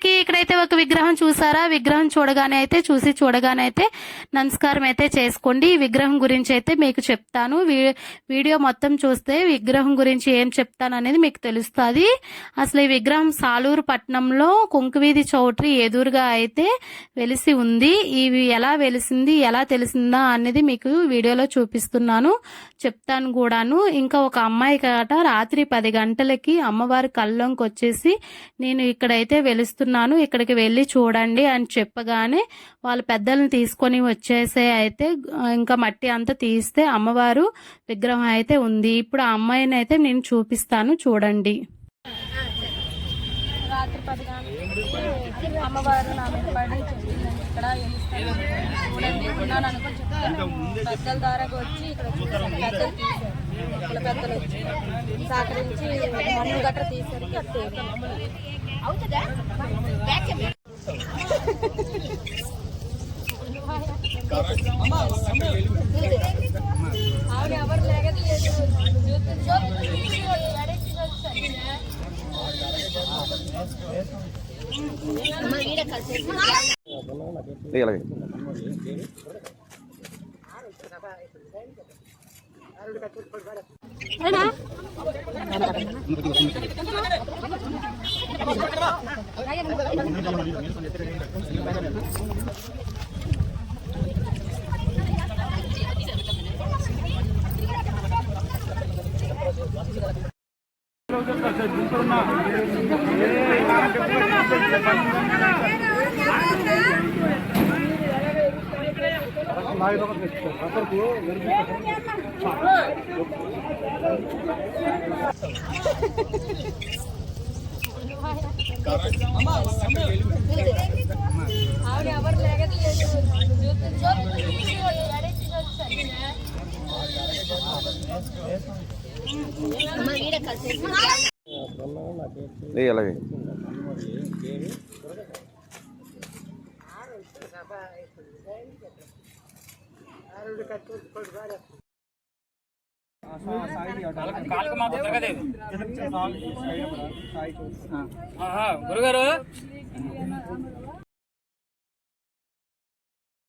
అందరికీ ఇక్కడైతే ఒక విగ్రహం చూసారా? విగ్రహం చూడగానే అయితే నమస్కారం అయితే చేసుకోండి. ఈ విగ్రహం గురించి అయితే మీకు చెప్తాను. వీడియో మొత్తం చూస్తే విగ్రహం గురించి ఏం చెప్తాను అనేది మీకు తెలుస్తుంది. అసలు ఈ విగ్రహం సాలూరు పట్టణంలో కుంకువీధి చౌట్రీ ఎదురుగా అయితే వెలిసి ఉంది. ఇవి ఎలా వెలిసింది, ఎలా తెలిసిందా అనేది మీకు వీడియోలో చూపిస్తున్నాను, చెప్తాను కూడాను. ఇంకా ఒక అమ్మాయి కాట రాత్రి 10 గంటలకి అమ్మవారి కల్లోకి వచ్చేసి నేను ఇక్కడైతే వెలుస్తున్నాను, ఇక్కడికి వెళ్ళి చూడండి అని చెప్పగానే వాళ్ళ పెద్దలను తీసుకొని వచ్చేసే అయితే ఇంకా మట్టి అంతా తీస్తే అమ్మవారు విగ్రహం అయితే ఉంది. ఇప్పుడు ఆ అమ్మాయిని అయితే నేను చూపిస్తాను, చూడండి. రాత్రి 10 గంటలకి అమ్మవారు నా మీద పడి చెప్పిందండి, ఇక్కడ చూడండి ఉన్నాను అనుకో చెప్తాను. పెద్దల ద్వారా వచ్చి ఇక్కడ పెద్దలు తీశారు, ఇక్కడ పెద్దలు వచ్చి సహకరించి మన్ను గట్ర తీసరికి ఆవిడ ఎవరు లేగదు ఆవిడ ఎవరు లేగదు అలాగే గురుగారు